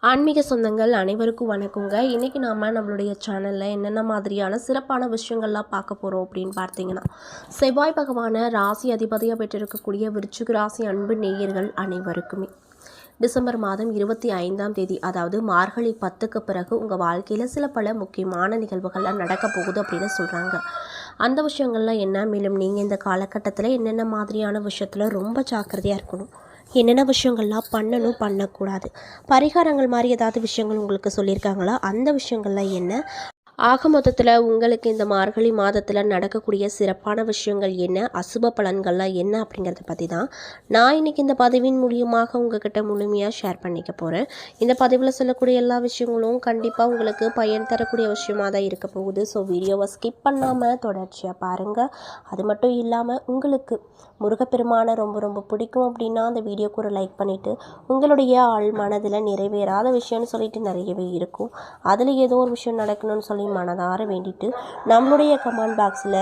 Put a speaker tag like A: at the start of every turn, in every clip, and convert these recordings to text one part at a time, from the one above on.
A: ஆன்மீக சொந்தங்கள் அனைவருக்கும் வணக்கங்க. இன்றைக்கி நம்மளுடைய சேனலில் என்னென்ன மாதிரியான சிறப்பான விஷயங்கள்லாம் பார்க்க போகிறோம் அப்படின்னு பார்த்தீங்கன்னா, செவ்வாய் பகவானை ராசி அதிபதியாக பெற்றிருக்கக்கூடிய விருச்சிக ராசி அன்பு நேயர்கள் அனைவருக்குமே டிசம்பர் மாதம் 25ஆம் தேதி, அதாவது மார்கழி 10க்கு பிறகு உங்கள் வாழ்க்கையில் சில பல முக்கியமான நிகழ்வுகள்லாம் நடக்க போகுது அப்படின்னு சொல்கிறாங்க. அந்த விஷயங்கள்லாம் என்ன, மேலும் நீங்கள் இந்த காலகட்டத்தில் என்னென்ன மாதிரியான விஷயத்தில் ரொம்ப ஜாக்கிரதையாக இருக்கணும், என்னென்ன விஷயங்கள்லாம் பண்ணணும் பண்ணக்கூடாது, பரிகாரங்கள் மாதிரி ஏதாவது விஷயங்கள் உங்களுக்கு சொல்லியிருக்காங்களா, அந்த விஷயங்கள்லாம் என்ன, ஆக மொத்தத்தில் உங்களுக்கு இந்த மார்கழி மாதத்தில் நடக்கக்கூடிய சிறப்பான விஷயங்கள் என்ன, அசுப பலன்கள்லாம் என்ன அப்படிங்கிறத பற்றி தான் நான் இன்றைக்கி இந்த பதிவின் மூலியமாக உங்ககிட்ட முழுமையாக ஷேர் பண்ணிக்க போகிறேன். இந்த பதிவில் சொல்லக்கூடிய எல்லா விஷயங்களும் கண்டிப்பாக உங்களுக்கு பயன் தரக்கூடிய விஷயமாக தான் இருக்க போகுது. ஸோ வீடியோவை ஸ்கிப் பண்ணாமல் தொடர்ச்சியாக பாருங்கள். அது மட்டும் இல்லாமல் உங்களுக்கு முருகப்பெருமானை ரொம்ப ரொம்ப பிடிக்கும் அப்படின்னா அந்த வீடியோக்கு ஒரு லைக் பண்ணிவிட்டு, உங்களுடைய ஆள் மனதில் நிறைவேறாத விஷயம்னு சொல்லிட்டு நிறையவே இருக்கும், அதில் ஏதோ ஒரு விஷயம் நடக்கணும்னு சொல்லி மனதார வேண்டிட்டு நம்மளுடைய கமெண்ட் பாக்ஸில்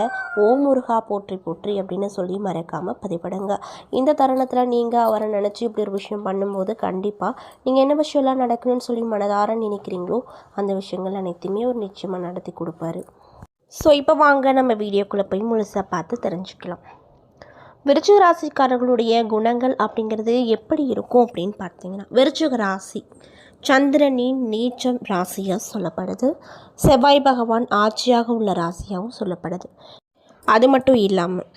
A: ஓம் முருகா போற்றி போற்றி அப்படின்னு சொல்லி மறக்காமல் பதிவிடுங்க. இந்த தருணத்தில் நீங்கள் அவரை நினச்சி இப்படி ஒரு விஷயம் பண்ணும்போது கண்டிப்பாக நீங்கள் என்ன விஷயம்லாம் நடக்கணும்னு சொல்லி மனதார நினைக்கிறீங்களோ அந்த விஷயங்கள் அனைத்துமே ஒரு நிச்சயமாக நடத்தி கொடுப்பாரு. ஸோ இப்போ வாங்க நம்ம வீடியோக்குள்ளே போய் முழுசாக பார்த்து தெரிஞ்சுக்கலாம். விருச்சிக ராசிக்காரர்களுடைய குணங்கள் அப்படிங்கிறது எப்படி இருக்கும் அப்படின்னு பார்த்தீங்கன்னா, விருச்சிக ராசி சந்திரனின் நீச்சம் ராசியாக சொல்லப்படுது. செவ்வாய் பகவான் ஆட்சியாக உள்ள ராசியாகவும் சொல்லப்படுது. அது மட்டும் இல்லாமல்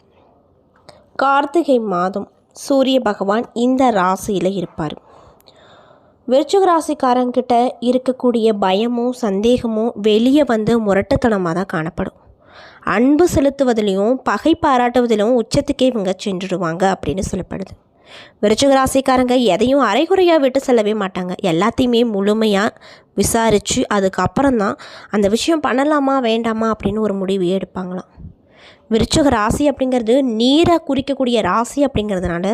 A: கார்த்திகை மாதம் சூரிய பகவான் இந்த ராசியில் இருப்பார். விருச்சிக ராசிக்காரங்கிட்ட இருக்கக்கூடிய பயமும் சந்தேகமும் வெளியே வந்து முரட்டுத்தனமாக தான் காணப்படும். அன்பு செலுத்துவதிலையும் பகை பாராட்டுவதிலும் உச்சத்துக்கே இவங்க சென்றுடுவாங்க அப்படின்னு சொல்லப்படுது. விருச்சிக ராசிக்காரங்க எதையும் அரைகுறையாக விட்டு செல்லவே மாட்டாங்க. எல்லாத்தையுமே முழுமையாக விசாரித்து அதுக்கப்புறம் தான் அந்த விஷயம் பண்ணலாமா வேண்டாமா அப்படின்னு ஒரு முடிவு எடுப்பாங்களாம். விருச்சிக ராசி அப்படிங்கிறது நீரை குறிக்கக்கூடிய ராசி அப்படிங்கிறதுனால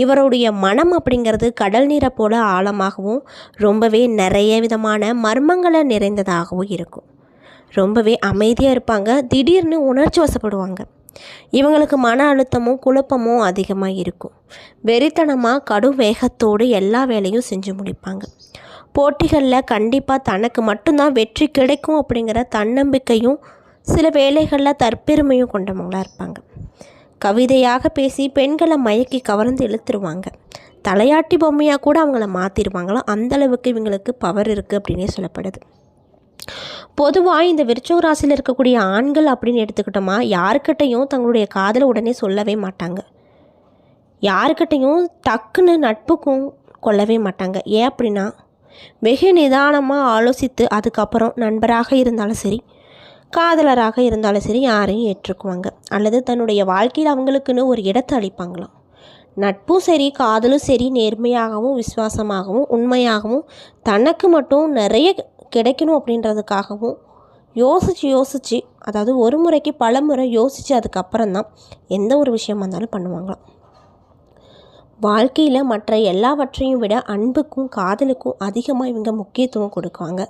A: இவருடைய மனம் அப்படிங்கிறது கடல் நீரை போல ஆழமாகவும் ரொம்பவே நிறைய விதமான மர்மங்களை நிறைந்ததாகவும் இருக்கும். ரொம்பவே அமைதியாக இருப்பாங்க. திடீர்னு உணர்ச்சி வசப்படுவாங்க. இவங்களுக்கு மன அழுத்தமும் குழப்பமும் அதிகமாக இருக்கும். வெறித்தனமாக கடும் வேகத்தோடு எல்லா வேலையும் செஞ்சு முடிப்பாங்க. போட்டிகளில் கண்டிப்பாக தனக்கு மட்டும்தான் வெற்றி கிடைக்கும் அப்படிங்கிற தன்னம்பிக்கையும் சில வேலைகளில் தற்பெருமையும் கொண்டவங்களாக இருப்பாங்க. கவிதையாக பேசி பெண்களை மயக்கி கவர்ந்து இழுத்துருவாங்க. தலையாட்டி பொம்மையாக கூட அவங்கள மாற்றிடுவாங்களாம். அந்தளவுக்கு இவங்களுக்கு பவர் இருக்குது அப்படின்னே சொல்லப்படுது. பொதுவாக இந்த விருச்சிக ராசியில் இருக்கக்கூடிய ஆண்கள் அப்படின்னு எடுத்துக்கிட்டோமா, யாருக்கிட்டையும் தங்களுடைய காதலை உடனே சொல்லவே மாட்டாங்க. யாருக்கிட்டையும் டக்குன்னு நட்புக்கும் கொள்ளவே மாட்டாங்க. ஏன் அப்படின்னா, வெகு நிதானமாக ஆலோசித்து அதுக்கப்புறம் நண்பராக இருந்தாலும் சரி, காதலராக இருந்தாலும் சரி யாரையும் ஏற்றுக்குவாங்க. அல்லது தன்னுடைய வாழ்க்கையில் அவங்களுக்குன்னு ஒரு இடத்தை அளிப்பாங்களாம். நட்பும் சரி காதலும் சரி நேர்மையாகவும் விசுவாசமாகவும் உண்மையாகவும் தனக்கு மட்டும் நிறைய கிடைக்கணும் அப்படின்றதுக்காகவும் யோசித்து அதாவது ஒரு முறைக்கு பல முறை யோசித்து அதுக்கப்புறம் தான் எந்த ஒரு விஷயமா இருந்தாலும் பண்ணுவாங்களாம். வாழ்க்கையில் மற்ற எல்லாவற்றையும் விட அன்புக்கும் காதலுக்கும் அதிகமாக இவங்க முக்கியத்துவம் கொடுக்குவாங்க.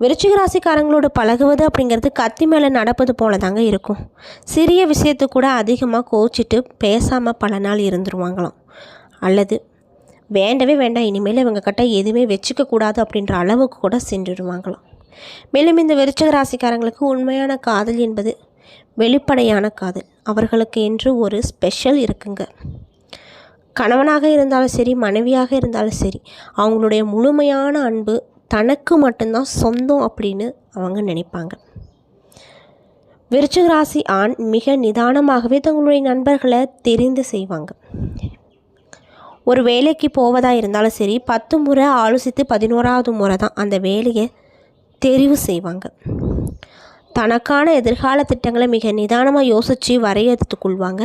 A: விருச்சிக ராசிக்காரங்களோட பழகுவது அப்படிங்கிறது கத்தி மேலே நடப்பது போல தாங்க இருக்கும். சிறிய விஷயத்து கூட அதிகமாக கோச்சிட்டு பேசாமல் பல நாள் இருந்துருவாங்களாம். அல்லது வேண்டவே வேண்டாம், இனிமேல் இவங்க கிட்ட எதுவுமே வச்சுக்கக்கூடாது அப்படின்ற அளவுக்கு கூட சென்றுடுவாங்களாம். மேலும் இந்த விருச்சிக ராசிக்காரங்களுக்கு உண்மையான காதல் என்பது வெளிப்படையான காதல். அவர்களுக்கு என்று ஒரு ஸ்பெஷல் இருக்குங்க. கணவனாக இருந்தாலும் சரி மனைவியாக இருந்தாலும் சரி அவங்களுடைய முழுமையான அன்பு தனக்கு மட்டும்தான் சொந்தம் அப்படின்னு அவங்க நினைப்பாங்க. விருச்சிக ராசி ஆண் மிக நிதானமாகவே தங்களுடைய நண்பர்களை தெரிந்து செய்வாங்க. ஒரு வேலைக்கு போவதாக இருந்தாலும் சரி 10 முறை ஆலோசித்து 11ஆவது முறை தான் அந்த வேலையை தெரிவு செய்வாங்க. தனக்கான எதிர்கால திட்டங்களை மிக நிதானமாக யோசித்து வரையறுத்து கொள்வாங்க.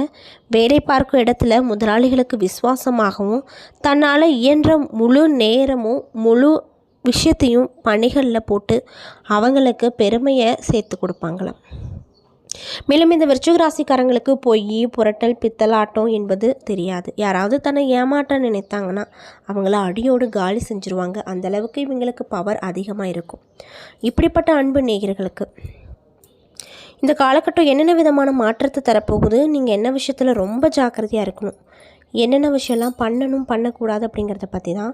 A: வேலை பார்க்கும் இடத்துல முதலாளிகளுக்கு விசுவாசமாகவும் தன்னால் இயன்ற முழு நேரமும் முழு விஷயத்தையும் பணிகளில் போட்டு அவங்களுக்கு பெருமையை சேர்த்து கொடுப்பாங்களாம். மேலும் இந்த விருச்சிக ராசிக்காரங்களுக்கு பொய் புரட்டல் பித்தலாட்டம் என்பது தெரியாது. யாராவது தன்னை ஏமாற்ற நினைத்தாங்கன்னா அவங்கள அடியோடு காலி செஞ்சுருவாங்க. அந்தளவுக்கு இவங்களுக்கு பவர் அதிகமாக இருக்கும். இப்படிப்பட்ட அன்பு நேயர்களுக்கு இந்த காலகட்டம் என்னென்ன விதமான மாற்றத்தை தரப்போகுது, நீங்கள் என்ன விஷயத்தில் ரொம்ப ஜாக்கிரதையாக இருக்கணும், என்னென்ன விஷயம்லாம் பண்ணணும் பண்ணக்கூடாது அப்படிங்கிறத பற்றி தான்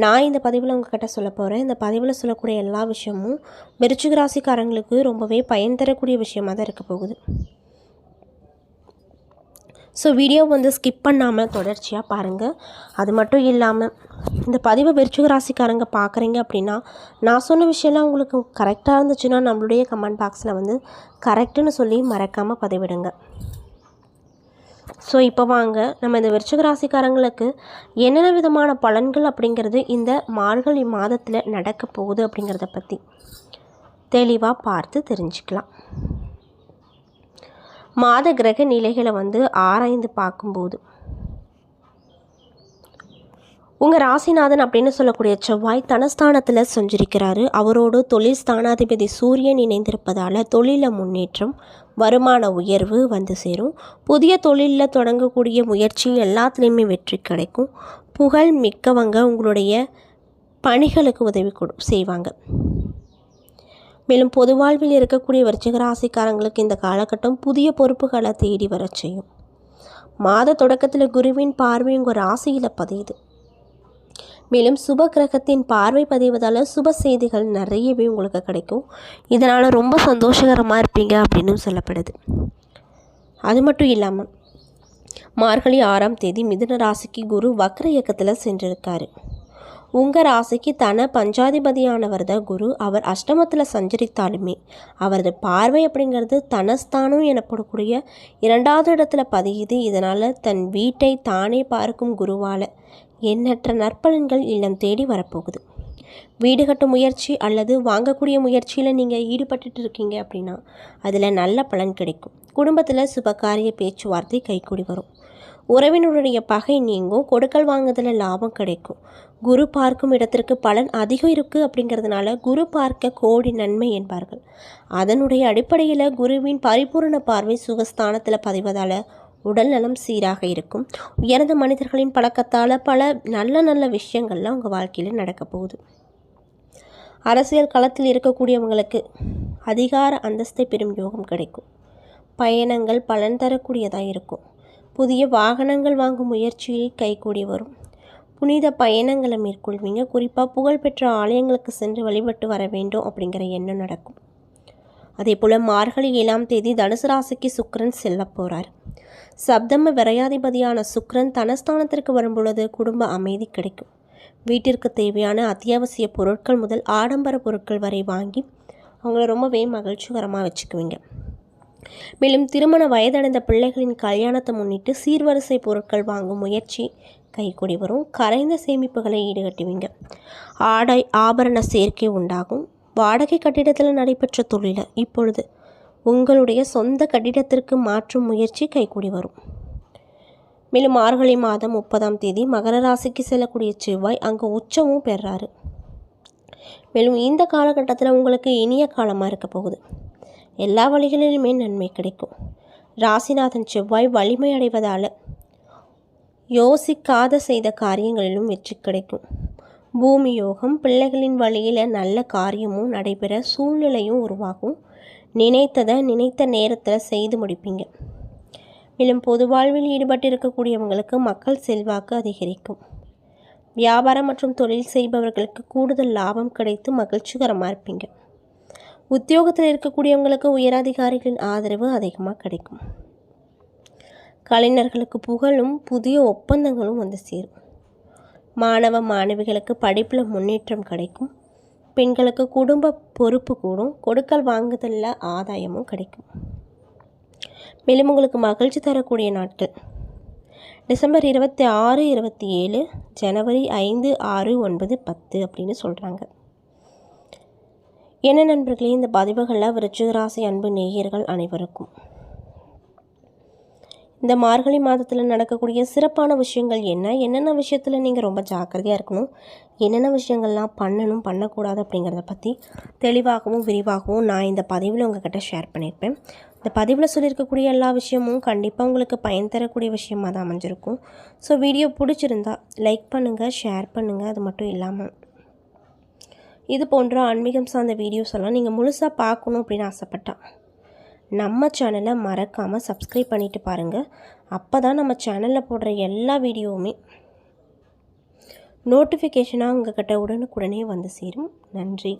A: நான் இந்த பதிவில் உங்கள்கிட்ட சொல்ல போகிறேன். இந்த பதிவில் சொல்லக்கூடிய எல்லா விஷயமும் விருச்சிக ராசிக்காரங்களுக்கு ரொம்பவே பயன் தரக்கூடிய விஷயமாக தான் இருக்க போகுது. ஸோ வீடியோ ஸ்கிப் பண்ணாமல் தொடர்ச்சியாக பாருங்கள். அது மட்டும் இல்லாமல் இந்த பதிவை விருச்சிக ராசிக்காரங்க பார்க்குறீங்க அப்படின்னா, நான் சொன்ன விஷயம்லாம் உங்களுக்கு கரெக்டாக இருந்துச்சுன்னா நம்மளுடைய கமெண்ட் பாக்ஸில் கரெக்டுன்னு சொல்லி மறக்காமல் பதிவிடுங்க. ஸோ இப்போ வாங்க நம்ம இந்த விருச்சிக ராசிக்காரங்களுக்கு என்னென்ன விதமான பலன்கள் அப்படிங்கிறது இந்த மார்கழி மாதத்தில் நடக்க போகுது அப்படிங்கிறத பற்றி தெளிவாக பார்த்து தெரிஞ்சுக்கலாம். மாத கிரக நிலைகளை ஆராய்ந்து பார்க்கும்போது உங்கள் ராசிநாதன் அப்படின்னு சொல்லக்கூடிய செவ்வாய் தனஸ்தானத்தில் செஞ்சிருக்கிறாரு. அவரோடு தொழில் ஸ்தானாதிபதி சூரியன் இணைந்திருப்பதால் தொழிலில் முன்னேற்றம், வருமான உயர்வு சேரும். புதிய தொழிலில் தொடங்கக்கூடிய முயற்சி எல்லாத்துலேயுமே வெற்றி கிடைக்கும். புகழ் மிக்கவங்க உங்களுடைய பணிகளுக்கு உதவி செய்வாங்க. மேலும் பொது வாழ்வில் இருக்கக்கூடிய விருச்சிக ராசிக்காரங்களுக்கு இந்த காலகட்டம் புதிய பொறுப்புகளை தேடி வர செய்யும். மாத தொடக்கத்தில் குருவின் பார்வை உங்கள் ராசியில் பதியுது. மேலும் சுப கிரகத்தின் பார்வை பதிவதால் சுப செய்திகள் நிறையவே உங்களுக்கு கிடைக்கும். இதனால் ரொம்ப சந்தோஷகரமாக இருப்பீங்க அப்படின்னு சொல்லப்படுது. அது மட்டும் இல்லாமல் மார்கழி 6ஆம் தேதி மிதுன ராசிக்கு குரு வக்ர இயக்கத்தில் சென்றிருக்காரு. உங்கள் ராசிக்கு பஞ்சாதிபதியானவர் தான் குரு. அவர் அஷ்டமத்தில் சஞ்சரித்தாலுமே அவரது பார்வை அப்படிங்கிறது தனஸ்தானம் எனப்படக்கூடிய 2வது இடத்துல பதியுது. இதனால் தன் வீட்டை தானே பார்க்கும் குருவால் எண்ணற்ற நற்பலன்கள் இல்லம் தேடி வரப்போகுது. வீடு கட்டும் முயற்சி அல்லது வாங்கக்கூடிய முயற்சியில் நீங்கள் ஈடுபட்டு இருக்கீங்க அப்படின்னா அதில் நல்ல பலன் கிடைக்கும். குடும்பத்தில் சுபகாரிய பேச்சுவார்த்தை கைகூடி வரும். உறவினருடைய பகை நீங்கும். கொடுக்கல் வாங்குதலில் லாபம் கிடைக்கும். குரு பார்க்கும் இடத்திற்கு பலன் அதிகம் இருக்குது அப்படிங்கிறதுனால குரு பார்க்க கோடி நன்மை என்பார்கள். அதனுடைய அடிப்படையில் குருவின் பரிபூர்ண பார்வை சுகஸ்தானத்தில் பதிவதால் உடல் நலம் சீராக இருக்கும். உயர்ந்த மனிதர்களின் பழக்கத்தால் பல நல்ல விஷயங்கள்லாம் உங்கள் வாழ்க்கையில் நடக்க போகுது. அரசியல் களத்தில் இருக்கக்கூடியவங்களுக்கு அதிகார அந்தஸ்தை பெறும் யோகம் கிடைக்கும். பயணங்கள் பலன் தரக்கூடியதாக இருக்கும். புதிய வாகனங்கள் வாங்கும் முயற்சியில் கைகூடி வரும். புனித பயணங்களை மேற்கொள்வீங்க. குறிப்பாக புகழ்பெற்ற ஆலயங்களுக்கு சென்று வழிபட்டு வர வேண்டும் அப்படிங்கிற எண்ணம் நடக்கும். அதே போல் மார்கழி 7ஆம் தேதி தனுசு ராசிக்கு சுக்கிரன் செல்ல போகிறார். சப்தம விரையாதிபதியான சுக்கிரன் தனஸ்தானத்திற்கு வரும்பொழுது குடும்ப அமைதி கிடைக்கும். வீட்டிற்கு தேவையான அத்தியாவசிய பொருட்கள் முதல் ஆடம்பர பொருட்கள் வரை வாங்கி அவங்கள ரொம்பவே மகிழ்ச்சிகரமாக வச்சுக்குவீங்க. மேலும் திருமண வயதடைந்த பிள்ளைகளின் கல்யாணத்தை முன்னிட்டு சீர்வரிசை பொருட்கள் வாங்கும் முயற்சி கைகூடி வரும். கரைந்த சேமிப்புகளை ஈடுகட்டுவீங்க. ஆடை ஆபரண சேர்க்கை உண்டாகும். வாடகை கட்டிடத்தில் நடைபெற்ற தொழிலை இப்பொழுது உங்களுடைய சொந்த கட்டிடத்திற்கு மாற்றும் முயற்சி கைகூடி வரும். மேலும் மார்கழி மாதம் 30ஆம் தேதி மகர ராசிக்கு செல்லக்கூடிய செவ்வாய் அங்கே உச்சமும் பெறாரு. மேலும் இந்த காலகட்டத்தில் உங்களுக்கு இனிய காலமாக இருக்க போகுது. எல்லா வழிகளிலுமே நன்மை கிடைக்கும். ராசிநாதன் செவ்வாய் வலிமை அடைவதால் யோசிக்காத செய்த காரியங்களிலும் வெற்றி கிடைக்கும். பூமி யோகம், பிள்ளைகளின் வழியில் நல்ல காரியமும் நடைபெற சூழ்நிலையும் உருவாகும். நினைத்ததை நினைத்த நேரத்தில் செய்து முடிப்பீங்க. மேலும் பொது வாழ்வில் ஈடுபட்டு இருக்கக்கூடியவங்களுக்கு மக்கள் செல்வாக்கு அதிகரிக்கும். வியாபாரம் மற்றும் தொழில் செய்பவர்களுக்கு கூடுதல் லாபம் கிடைத்து மகிழ்ச்சிகரமாக இருப்பீங்க. உத்தியோகத்தில் இருக்கக்கூடியவங்களுக்கு உயரதிகாரிகளின் ஆதரவு அதிகமாக கிடைக்கும். கலைஞர்களுக்கு புகழும் புதிய ஒப்பந்தங்களும் சேரும். மாணவ மாணவிகளுக்கு படிப்பில் முன்னேற்றம் கிடைக்கும். பெண்களுக்கு குடும்ப பொறுப்பு கூடும். கொடுக்கல் வாங்குதலில் ஆதாயமும் கிடைக்கும். மேலும் உங்களுக்கு மகிழ்ச்சி தரக்கூடிய நாட்கள் டிசம்பர் 26, 27, ஜனவரி 5, 6, 9, 10 அப்படின்னு சொல்கிறாங்க. என்ன நண்பர்களே, இந்த பதிவுகளில் விருச்சிக ராசி அன்பு நேயர்கள் அனைவருக்கும் இந்த மார்கழி மாதத்தில் நடக்கக்கூடிய சிறப்பான விஷயங்கள் என்னென்ன விஷயத்தில் நீங்கள் ரொம்ப ஜாக்கிரதையாக இருக்கணும், என்னென்ன விஷயங்கள்லாம் பண்ணணும் பண்ணக்கூடாது அப்படிங்கிறத பற்றி தெளிவாகவும் விரிவாகவும் நான் இந்த பதிவில் உங்கள்கிட்ட ஷேர் பண்ணியிருப்பேன். இந்த பதிவில் சொல்லியிருக்கக்கூடிய எல்லா விஷயமும் கண்டிப்பாக உங்களுக்கு பயன் தரக்கூடிய விஷயமாக தான் அமைஞ்சிருக்கும். ஸோ வீடியோ பிடிச்சிருந்தா லைக் பண்ணுங்கள், ஷேர் பண்ணுங்கள். அது மட்டும் இல்லாமல் இது போன்ற ஆன்மீகம் சார்ந்த வீடியோஸ் எல்லாம் நீங்கள் முழுசாக பார்க்கணும் அப்படின்னு ஆசைப்பட்டா நம்ம சேனலை மறக்காமல் சப்ஸ்கிரைப் பண்ணிவிட்டு பாருங்கள். அப்போ தான் நம்ம சேனலில் போடுற எல்லா வீடியோவுமே நோட்டிஃபிகேஷனாக உங்கள்கிட்ட உடனுக்குடனே வந்து சேரும். நன்றி.